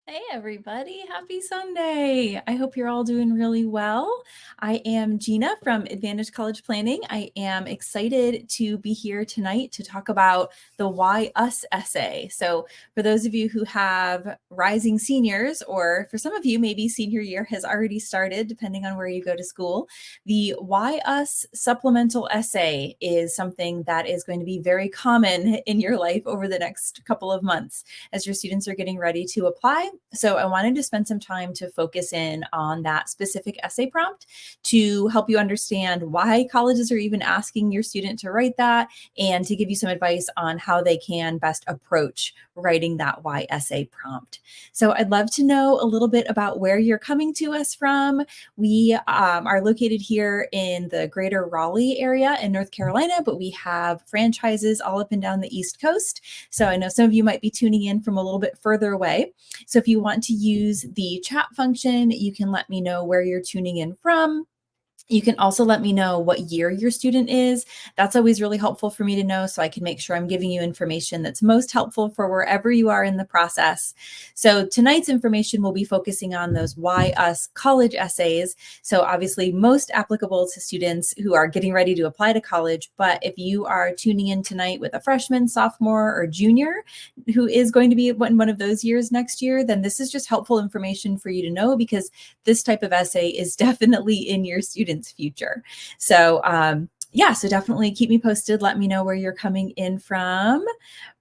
Hey everybody, happy Sunday. I hope you're all doing really well. I am Gina from Advantage College Planning. I am excited to be here tonight to talk about the Why Us essay. So for those of you who have rising seniors, or for some of you, maybe senior year has already started, depending on where you go to school, the Why Us supplemental essay is something that is going to be very common in your life over the next couple of months as your students are getting ready to apply. So I wanted to spend some time to focus in on that specific essay prompt to help you understand why colleges are even asking your student to write that, and to give you some advice on how they can best approach writing that why essay prompt. So I'd love to know a little bit about where you're coming to us from. We are located here in the greater Raleigh area in North Carolina, but we have franchises all up and down the East Coast. So I know some of you might be tuning in from a little bit further away. So if you want to use the chat function, you can let me know where you're tuning in from. You can also let me know what year your student is. That's always really helpful for me to know, so I can make sure I'm giving you information that's most helpful for wherever you are in the process. So tonight's information will be focusing on those Why Us college essays. So obviously most applicable to students who are getting ready to apply to college, but if you are tuning in tonight with a freshman, sophomore, or junior who is going to be in one of those years next year, then this is just helpful information for you to know, because this type of essay is definitely in your students' future. So yeah, so definitely keep me posted. Let me know where you're coming in from.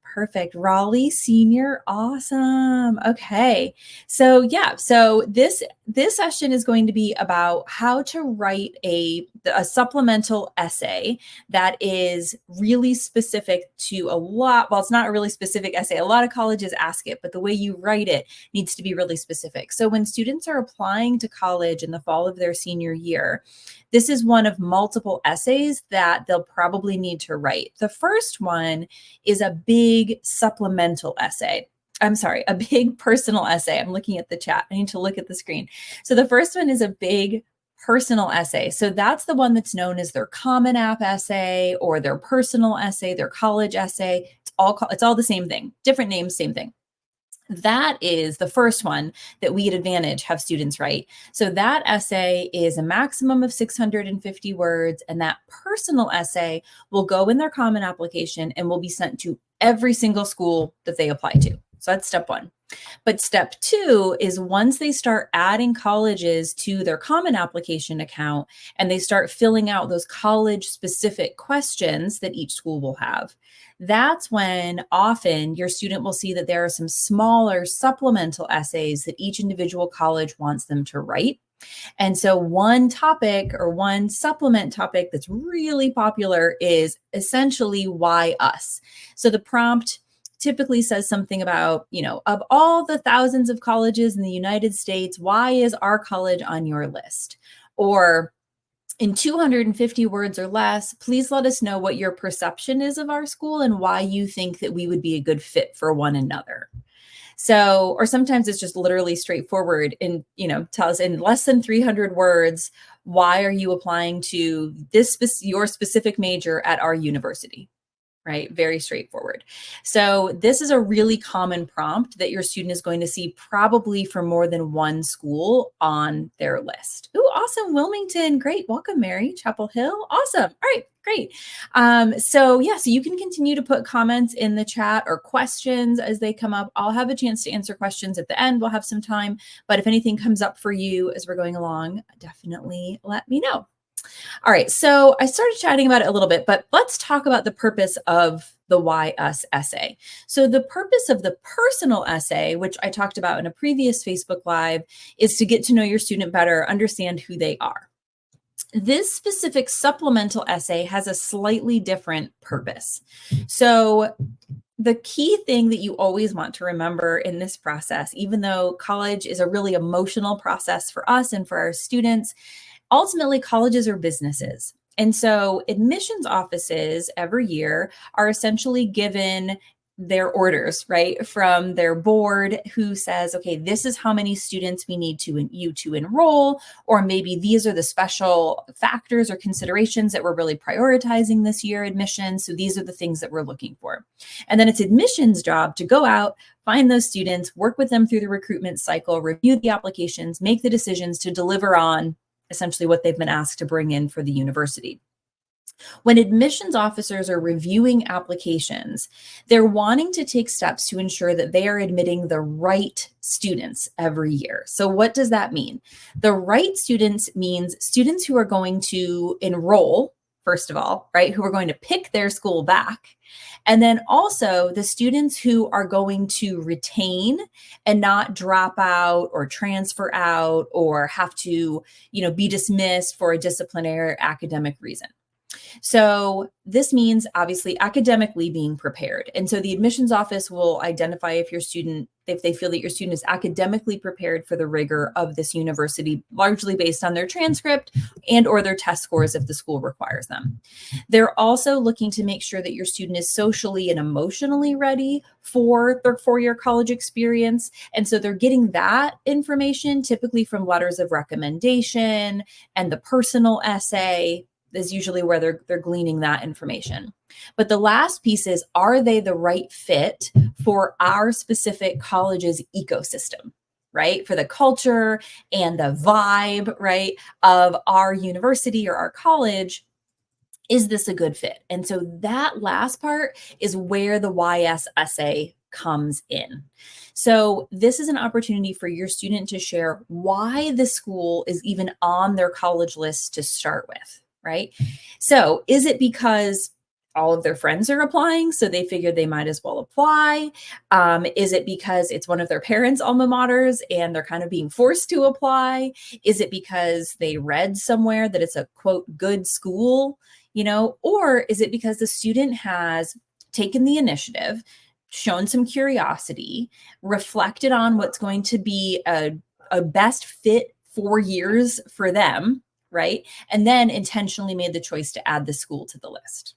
Perfect. Raleigh senior. Awesome. Okay. So yeah, so this session is going to be about how to write a supplemental essay that is really specific to a lot. Well, it's not a really specific essay. A lot of colleges ask it, but the way you write it needs to be really specific. So when students are applying to college in the fall of their senior year, this is one of multiple essays that they'll probably need to write. The first one is a big supplemental essay. I'm sorry, a big personal essay. I'm looking at the chat. I need to look at the screen. So the first one is a big personal essay. So that's the one that's known as their Common App essay or their personal essay, their college essay. It's all the same thing, different names, same thing. That is the first one that we at Advantage have students write. So that essay is a maximum of 650 words, and that personal essay will go in their common application and will be sent to every single school that they apply to. So that's step one. But step two is once they start adding colleges to their common application account and they start filling out those college specific questions that each school will have, that's when often your student will see that there are some smaller supplemental essays that each individual college wants them to write. And so one topic or one supplement topic that's really popular is essentially why us. So the prompt typically says something about, of all the thousands of colleges in the United States, why is our college on your list? Or in 250 words or less, please let us know what your perception is of our school and why you think that we would be a good fit for one another. So, or sometimes it's just literally straightforward and, tell us in less than 300 words, why are you applying to your specific major at our university? Right? Very straightforward. So this is a really common prompt that your student is going to see probably for more than one school on their list. Oh, awesome. Wilmington. Great. Welcome, Mary. Chapel Hill. Awesome. All right. Great. So you can continue to put comments in the chat or questions as they come up. I'll have a chance to answer questions at the end. We'll have some time, but if anything comes up for you as we're going along, definitely let me know. All right, so I started chatting about it a little bit, but let's talk about the purpose of the Why Us essay. So the purpose of the personal essay, which I talked about in a previous Facebook Live, is to get to know your student better, understand who they are. This specific supplemental essay has a slightly different purpose. So the key thing that you always want to remember in this process, even though college is a really emotional process for us and for our students, ultimately, colleges are businesses. And so admissions offices every year are essentially given their orders, right, from their board who says, okay, this is how many students we need you to enroll, or maybe these are the special factors or considerations that we're really prioritizing this year admissions. So these are the things that we're looking for. And then it's admissions job to go out, find those students, work with them through the recruitment cycle, review the applications, make the decisions to deliver on essentially what they've been asked to bring in for the university. When admissions officers are reviewing applications, they're wanting to take steps to ensure that they are admitting the right students every year. So what does that mean? The right students means students who are going to enroll, first of all, right, who are going to pick their school back. And then also the students who are going to retain and not drop out or transfer out or have to, be dismissed for a disciplinary or academic reason. So this means obviously academically being prepared. And so the admissions office will identify if they feel that your student is academically prepared for the rigor of this university, largely based on their transcript and or their test scores if the school requires them. They're also looking to make sure that your student is socially and emotionally ready for their four-year college experience. And so they're getting that information typically from letters of recommendation and the personal essay is usually where they're gleaning that information. But the last piece is, are they the right fit for our specific college's ecosystem, right? For the culture and the vibe, right, of our university or our college. Is this a good fit? And so that last part is where the YS essay comes in. So this is an opportunity for your student to share why the school is even on their college list to start with. Right? So is it because all of their friends are applying, so they figured they might as well apply? Is it because it's one of their parents' alma maters and they're kind of being forced to apply? Is it because they read somewhere that it's a quote good school, or is it because the student has taken the initiative, shown some curiosity, reflected on what's going to be a best fit 4 years for them, right? And then intentionally made the choice to add the school to the list.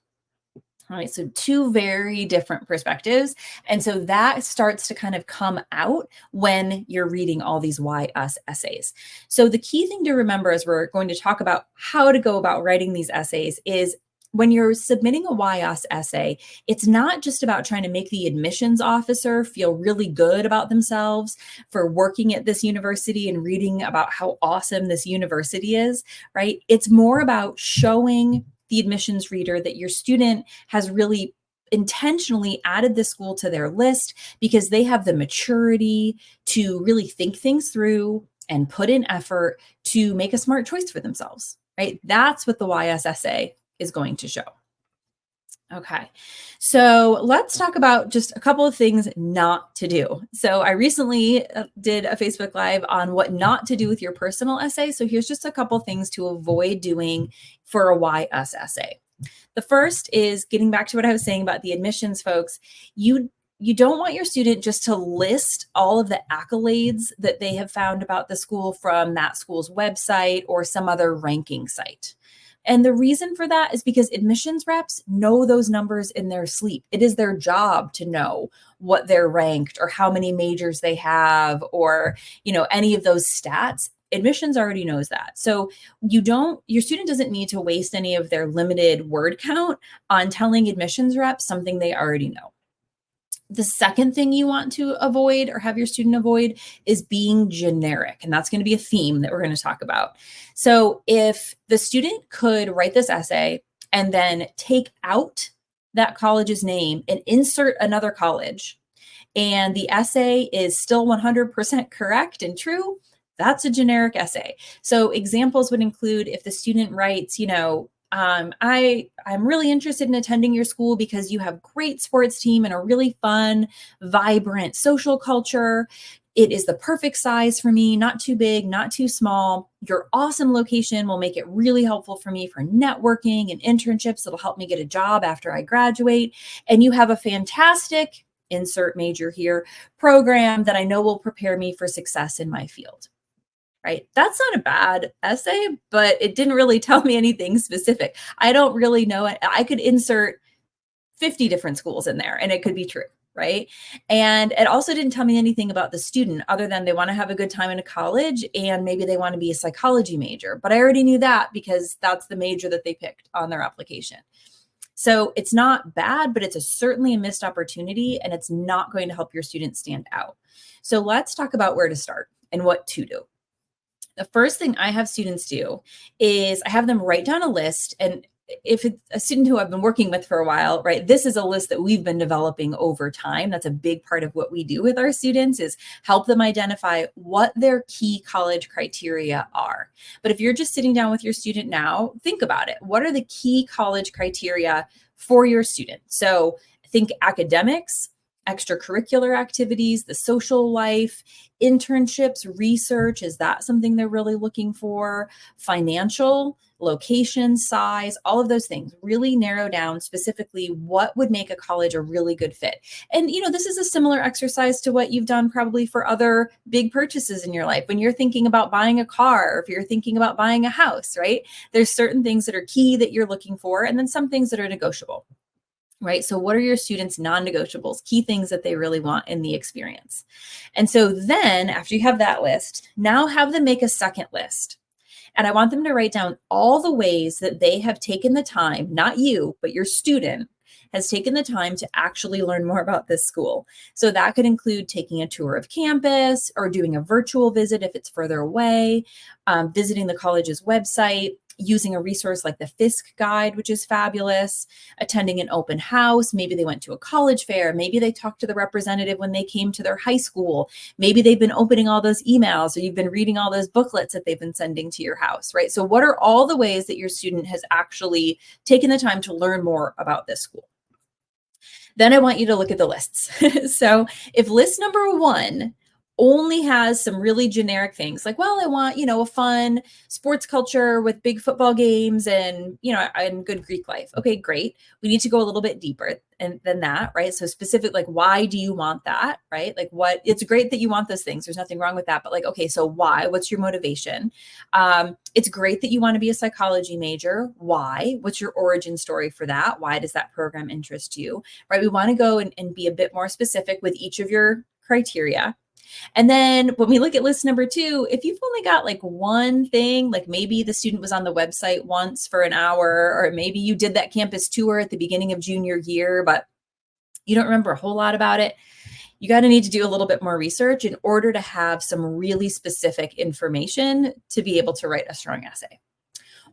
All right, so two very different perspectives. And so that starts to kind of come out when you're reading all these Why Us essays. So the key thing to remember as we're going to talk about how to go about writing these essays is when you're submitting a Why Us essay, it's not just about trying to make the admissions officer feel really good about themselves for working at this university and reading about how awesome this university is, right? It's more about showing the admissions reader that your student has really intentionally added the school to their list because they have the maturity to really think things through and put in effort to make a smart choice for themselves, right? That's what the YS essay is going to show. Okay, so let's talk about just a couple of things not to do. So I recently did a Facebook Live on what not to do with your personal essay. So here's just a couple of things to avoid doing for a Why Us essay. The first is getting back to what I was saying about the admissions folks. You don't want your student just to list all of the accolades that they have found about the school from that school's website or some other ranking site. And the reason for that is because admissions reps know those numbers in their sleep. It is their job to know what they're ranked or how many majors they have or, any of those stats. Admissions already knows that. So your student doesn't need to waste any of their limited word count on telling admissions reps something they already know. The second thing you want to avoid or have your student avoid is being generic. And that's going to be a theme that we're going to talk about. So if the student could write this essay and then take out that college's name and insert another college, and the essay is still 100% correct and true, that's a generic essay. So examples would include if the student writes, I'm really interested in attending your school because you have great sports team and a really fun, vibrant social culture. It is the perfect size for me, not too big, not too small. Your awesome location will make it really helpful for me for networking and internships. It'll help me get a job after I graduate. And you have a fantastic, insert major here, program that I know will prepare me for success in my field. Right? That's not a bad essay, but it didn't really tell me anything specific. I don't really know it. I could insert 50 different schools in there and it could be true, right? And it also didn't tell me anything about the student other than they want to have a good time in a college and maybe they want to be a psychology major. But I already knew that because that's the major that they picked on their application. So it's not bad, but it's certainly a missed opportunity and it's not going to help your students stand out. So let's talk about where to start and what to do. The first thing I have students do is I have them write down a list. And if it's a student who I've been working with for a while, right, this is a list that we've been developing over time. That's a big part of what we do with our students is help them identify what their key college criteria are. But if you're just sitting down with your student now, think about it. What are the key college criteria for your student? So think academics, extracurricular activities, the social life, internships, research. Is that something they're really looking for? Financial, location, size, all of those things. Really narrow down specifically what would make a college a really good fit. And, this is a similar exercise to what you've done probably for other big purchases in your life. When you're thinking about buying a car, or if you're thinking about buying a house, right? There's certain things that are key that you're looking for, and then some things that are negotiable. Right? So what are your students' non-negotiables, key things that they really want in the experience? And so then after you have that list, now have them make a second list. And I want them to write down all the ways that they have taken the time, not you, but your student has taken the time to actually learn more about this school. So that could include taking a tour of campus or doing a virtual visit if it's further away, visiting the college's website, using a resource like the FISC guide, which is fabulous, attending an open house. Maybe they went to a college fair. Maybe they talked to the representative when they came to their high school. Maybe they've been opening all those emails or you've been reading all those booklets that they've been sending to your house, right? So what are all the ways that your student has actually taken the time to learn more about this school? Then I want you to look at the lists. So if list number one only has some really generic things like, well, I want, a fun sports culture with big football games and, and good Greek life. Okay, great. We need to go a little bit deeper than that, right? So specific, like, why do you want that, right? Like it's great that you want those things. There's nothing wrong with that. But like, okay, so why? What's your motivation? It's great that you want to be a psychology major. Why? What's your origin story for that? Why does that program interest you, right? We want to go and be a bit more specific with each of your criteria. And then when we look at list number two, if you've only got like one thing, like maybe the student was on the website once for an hour, or maybe you did that campus tour at the beginning of junior year, but you don't remember a whole lot about it, you got to need to do a little bit more research in order to have some really specific information to be able to write a strong essay.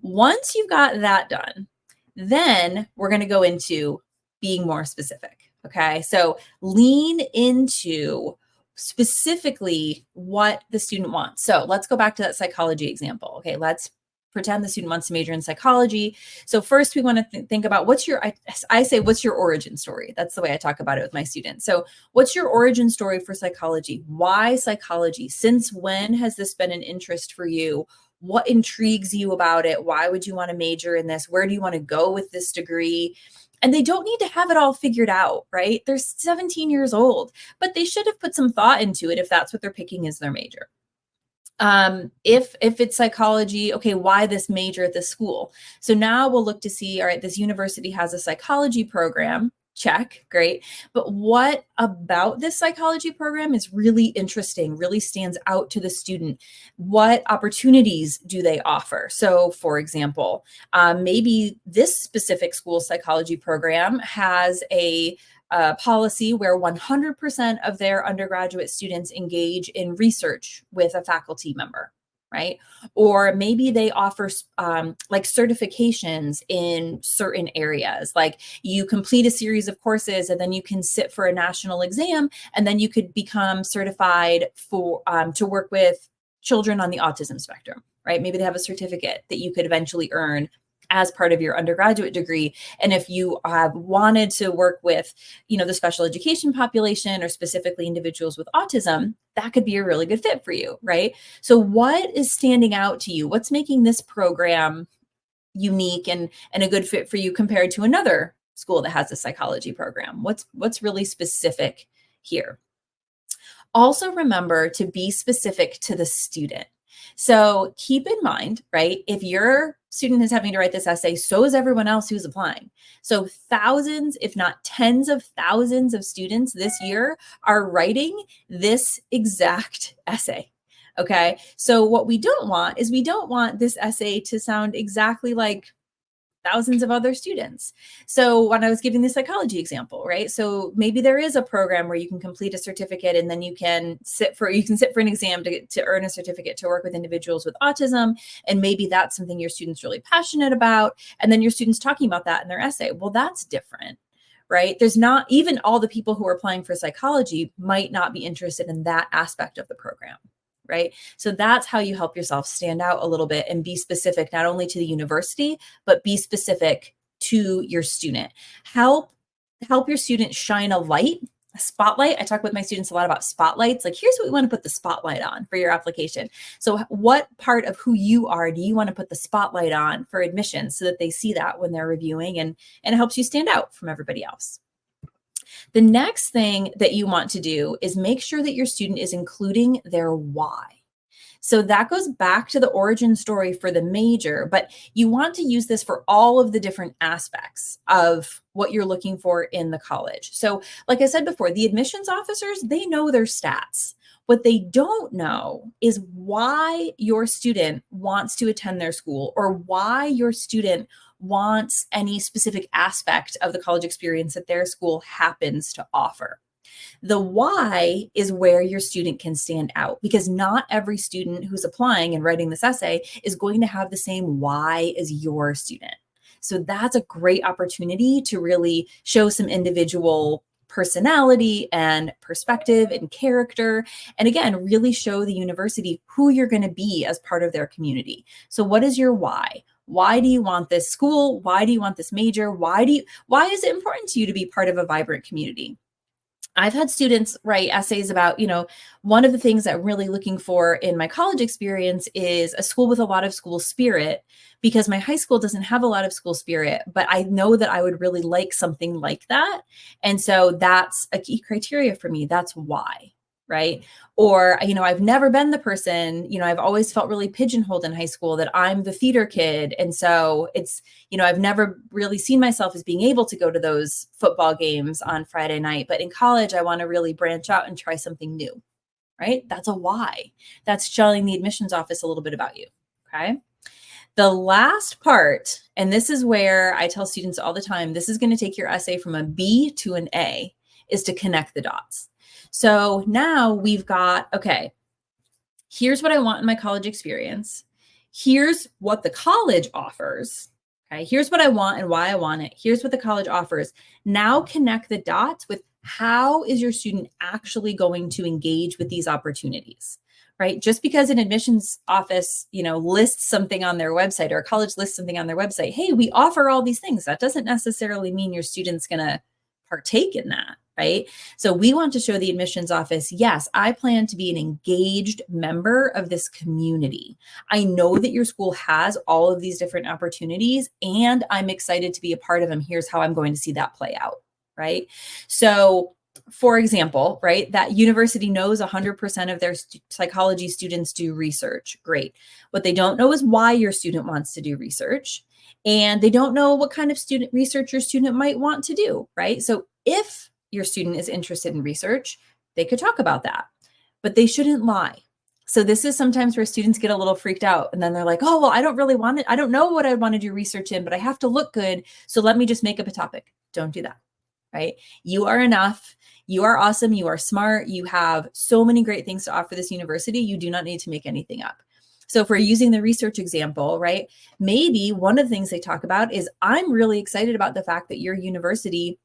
Once you've got that done, then we're going to go into being more specific. Okay. So lean into specifically what the student wants. So let's go back to that psychology example. Okay, let's pretend the student wants to major in psychology. So first we want to think about what's your origin story? That's the way I talk about it with my students. So what's your origin story for psychology? Why psychology? Since when has this been an interest for you? What intrigues you about it? Why would you want to major in this? Where do you want to go with this degree? And they don't need to have it all figured out, right? They're 17 years old, but they should have put some thought into it if that's what they're picking as their major. If it's psychology, okay, why this major at this school? So now we'll look to see, all right, this university has a psychology program. Check, great. But what about this psychology program is really interesting, really stands out to the student? What opportunities do they offer? So for example, maybe this specific school psychology program has a policy where 100% of their undergraduate students engage in research with a faculty member, right? Or maybe they offer like certifications in certain areas, like you complete a series of courses and then you can sit for a national exam and then you could become certified for to work with children on the autism spectrum, right? Maybe they have a certificate that you could eventually earn as part of your undergraduate degree. And if you have wanted to work with, the special education population or specifically individuals with autism, that could be a really good fit for you, right? So what is standing out to you? What's making this program unique and a good fit for you compared to another school that has a psychology program? What's really specific here? Also remember to be specific to the student. So keep in mind, right, if you're student is having to write this essay, so is everyone else who's applying. So thousands, if not tens of thousands of students this year are writing this exact essay. Okay. So what we don't want is we don't want this essay to sound exactly like thousands of other students. So when I was giving the psychology example, right? So maybe there is a program where you can complete a certificate and then you can sit for an exam to earn a certificate to work with individuals with autism. And maybe that's something your student's really passionate about. And then your student's talking about that in their essay. Well, that's different, right? There's not even all the people who are applying for psychology might not be interested in that aspect of the program. Right? So that's how you help yourself stand out a little bit and be specific, not only to the university, but be specific to your student. Help your student shine a spotlight. I talk with my students a lot about spotlights. Like, here's what we want to put the spotlight on for your application. So what part of who you are do you want to put the spotlight on for admissions so that they see that when they're reviewing, and it helps you stand out from everybody else. The next thing that you want to do is make sure that your student is including their why. So that goes back to the origin story for the major, but you want to use this for all of the different aspects of what you're looking for in the college. So like I said before, the admissions officers, they know their stats. What they don't know is why your student wants to attend their school, or why your student wants any specific aspect of the college experience that their school happens to offer. The why is where your student can stand out, because not every student who's applying and writing this essay is going to have the same why as your student. So that's a great opportunity to really show some individual personality and perspective and character. And again, really show the university who you're going to be as part of their community. So what is your why? Why do you want this school? Why do you want this major? Why is it important to you to be part of a vibrant community? I've had students write essays about, one of the things that I'm really looking for in my college experience is a school with a lot of school spirit, because my high school doesn't have a lot of school spirit, but I know that I would really like something like that. And so that's a key criteria for me. That's why. Right. Or, I've never been the person, I've always felt really pigeonholed in high school that I'm the theater kid. And so it's, I've never really seen myself as being able to go to those football games on Friday night. But in college, I want to really branch out and try something new. Right. That's a why. That's telling the admissions office a little bit about you. Okay. The last part, and this is where I tell students all the time, this is going to take your essay from a B to an A, is to connect the dots. So now we've got, okay, here's what I want in my college experience. Here's what the college offers. Okay, here's what I want and why I want it. Here's what the college offers. Now connect the dots with how is your student actually going to engage with these opportunities, right? Just because an admissions office, lists something on their website, or a college lists something on their website, hey, we offer all these things. That doesn't necessarily mean your student's going to partake in that. Right? So we want to show the admissions office, yes, I plan to be an engaged member of this community. I know that your school has all of these different opportunities, and I'm excited to be a part of them. Here's how I'm going to see that play out. Right? So for example, right, that university knows 100% of their psychology students do research. Great. What they don't know is why your student wants to do research. And they don't know what kind of student research your student might want to do. Right? So if your student is interested in research, they could talk about that, but they shouldn't lie. So this is sometimes where students get a little freaked out, and then they're like, oh, well, I don't really want it. I don't know what I want to do research in, but I have to look good. So let me just make up a topic. Don't do that, right? You are enough. You are awesome. You are smart. You have so many great things to offer this university. You do not need to make anything up. So if we're using the research example, right, maybe one of the things they talk about is, I'm really excited about the fact that your university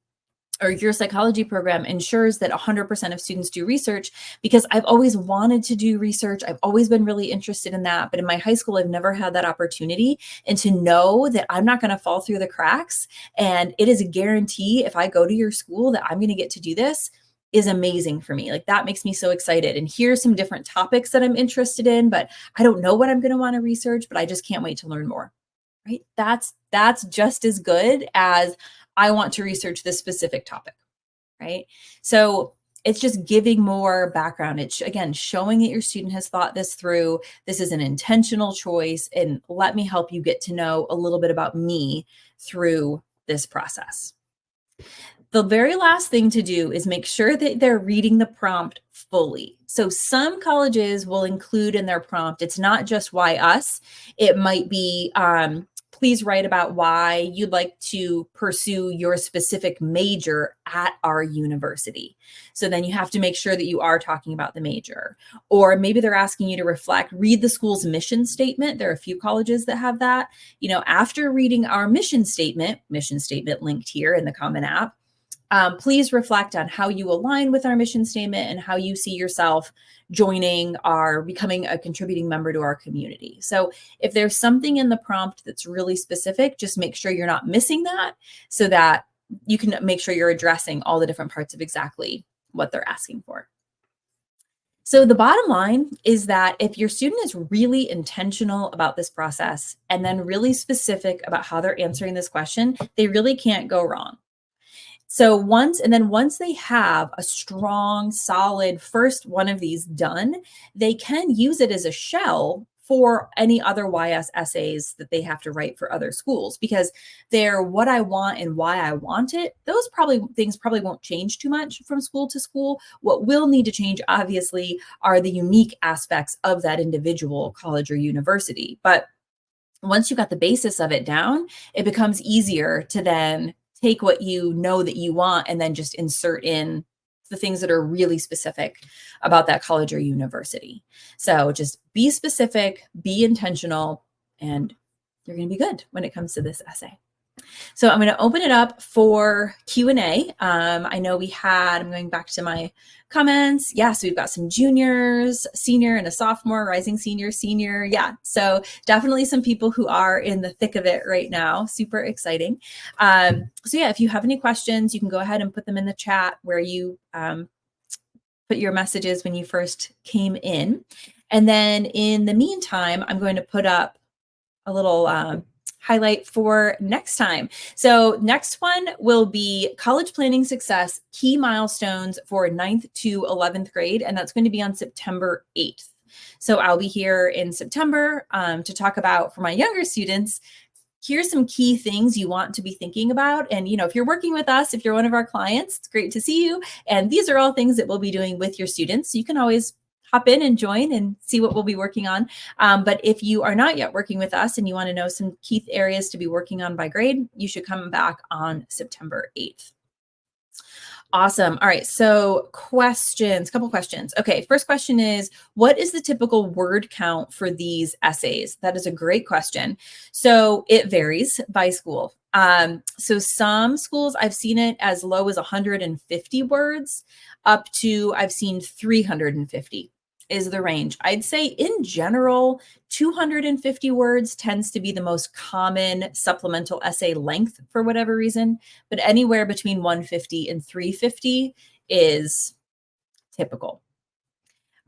or your psychology program ensures that 100% of students do research, because I've always wanted to do research. I've always been really interested in that. But in my high school, I've never had that opportunity. And to know that I'm not going to fall through the cracks, and it is a guarantee if I go to your school that I'm going to get to do this, is amazing for me. Like, that makes me so excited. And here's some different topics that I'm interested in, but I don't know what I'm going to want to research, but I just can't wait to learn more. Right? That's just as good as, I want to research this specific topic, right? So it's just giving more background. It's again, showing that your student has thought this through. This is an intentional choice, and let me help you get to know a little bit about me through this process. The very last thing to do is make sure that they're reading the prompt fully. So some colleges will include in their prompt, it's not just why us, it might be, please write about why you'd like to pursue your specific major at our university. So then you have to make sure that you are talking about the major. Or maybe they're asking you to reflect, read the school's mission statement. There are a few colleges that have that. After reading our mission statement linked here in the Common App, please reflect on how you align with our mission statement and how you see yourself becoming a contributing member to our community. So if there's something in the prompt that's really specific, just make sure you're not missing that so that you can make sure you're addressing all the different parts of exactly what they're asking for. So the bottom line is that if your student is really intentional about this process and then really specific about how they're answering this question, they really can't go wrong. So once they have a strong, solid first one of these done, they can use it as a shell for any other YS essays that they have to write for other schools, because they're what I want and why I want it. Those things probably won't change too much from school to school. What will need to change, obviously, are the unique aspects of that individual college or university. But once you got the basis of it down, it becomes easier to then take what you know that you want and then just insert in the things that are really specific about that college or university. So just be specific, be intentional, and you're going to be good when it comes to this essay. So I'm going to open it up for Q&A. I know I'm going back to my comments. Yeah, so we've got some juniors, senior and a sophomore, rising senior. Yeah, so definitely some people who are in the thick of it right now. Super exciting. So yeah, if you have any questions, you can go ahead and put them in the chat where you put your messages when you first came in. And then in the meantime, I'm going to put up a little highlight for next time. So next one will be college planning success, key milestones for 9th to 11th grade. And that's going to be on September 8th. So I'll be here in September to talk about, for my younger students, here's some key things you want to be thinking about. And, if you're working with us, if you're one of our clients, it's great to see you. And these are all things that we'll be doing with your students. So you can always hop in and join and see what we'll be working on. But if you are not yet working with us and you want to know some key areas to be working on by grade, you should come back on September 8th. Awesome. All right. So couple questions. Okay. First question is, what is the typical word count for these essays? That is a great question. So it varies by school. So some schools, I've seen it as low as 150 words up to, I've seen 350 is the range. I'd say in general, 250 words tends to be the most common supplemental essay length for whatever reason, but anywhere between 150 and 350 is typical.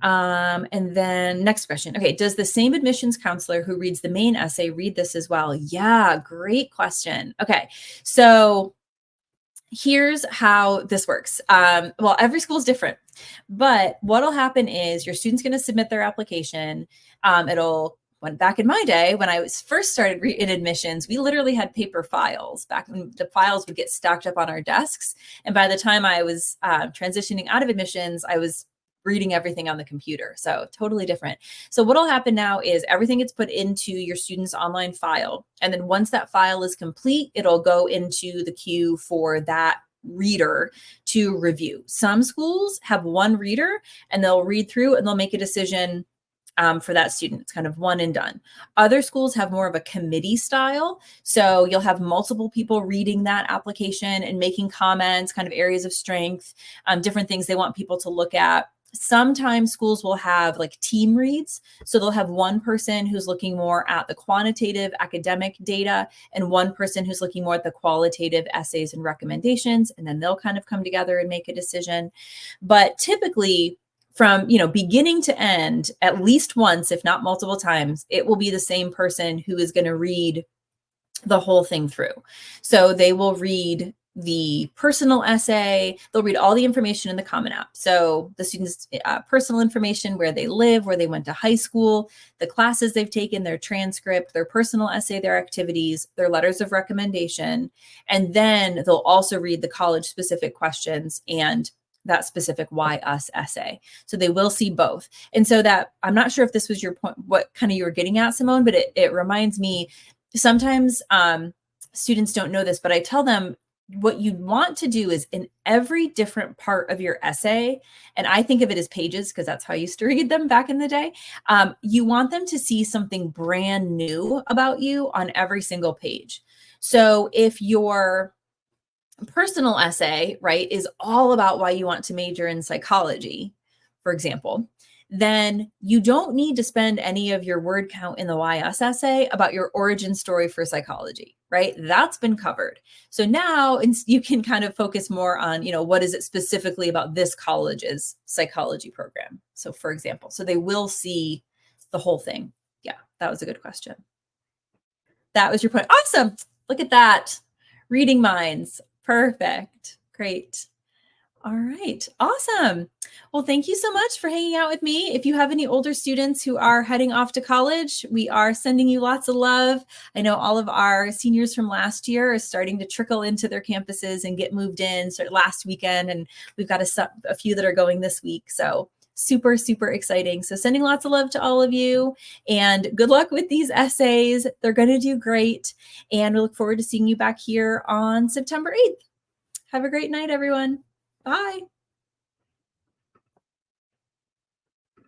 And then next question. Okay. Does the same admissions counselor who reads the main essay read this as well? Yeah. Great question. Okay. So here's how this works. Well, every school is different, but what'll happen is your student's going to submit their application. Back in my day, when I was first started in admissions, we literally had paper files back when the files would get stacked up on our desks. And by the time I was transitioning out of admissions, I was reading everything on the computer. So totally different. So what'll happen now is everything gets put into your student's online file. And then once that file is complete, it'll go into the queue for that reader to review. Some schools have one reader and they'll read through and they'll make a decision for that student. It's kind of one and done. Other schools have more of a committee style. So you'll have multiple people reading that application and making comments, kind of areas of strength, different things they want people to look at. Sometimes schools will have like team reads. So they'll have one person who's looking more at the quantitative academic data and one person who's looking more at the qualitative essays and recommendations. And then they'll kind of come together and make a decision. But typically from, beginning to end, at least once, if not multiple times, it will be the same person who is going to read the whole thing through. So they will read the personal essay. They'll read all the information in the Common App. So the students' personal information, where they live, where they went to high school, the classes they've taken, their transcript, their personal essay, their activities, their letters of recommendation. And then they'll also read the college-specific questions and that specific why us essay. So they will see both. And so that, I'm not sure if this was your point, what kind of you were getting at, Simone, but it reminds me, sometimes students don't know this, but I tell them what you want to do is in every different part of your essay, and I think of it as pages because that's how I used to read them back in the day. You want them to see something brand new about you on every single page. So if your personal essay, right, is all about why you want to major in psychology, for example, then you don't need to spend any of your word count in the why us essay about your origin story for psychology, right? That's been covered. So now you can kind of focus more on, what is it specifically about this college's psychology program? So for example, so they will see the whole thing. Yeah, that was a good question. That was your point. Awesome. Look at that. Reading minds. Perfect. Great. All right. Awesome. Well, thank you so much for hanging out with me. If you have any older students who are heading off to college, we are sending you lots of love. I know all of our seniors from last year are starting to trickle into their campuses and get moved in last weekend. And we've got a few that are going this week. So super, super exciting. So sending lots of love to all of you and good luck with these essays. They're going to do great. And we look forward to seeing you back here on September 8th. Have a great night, everyone. Bye.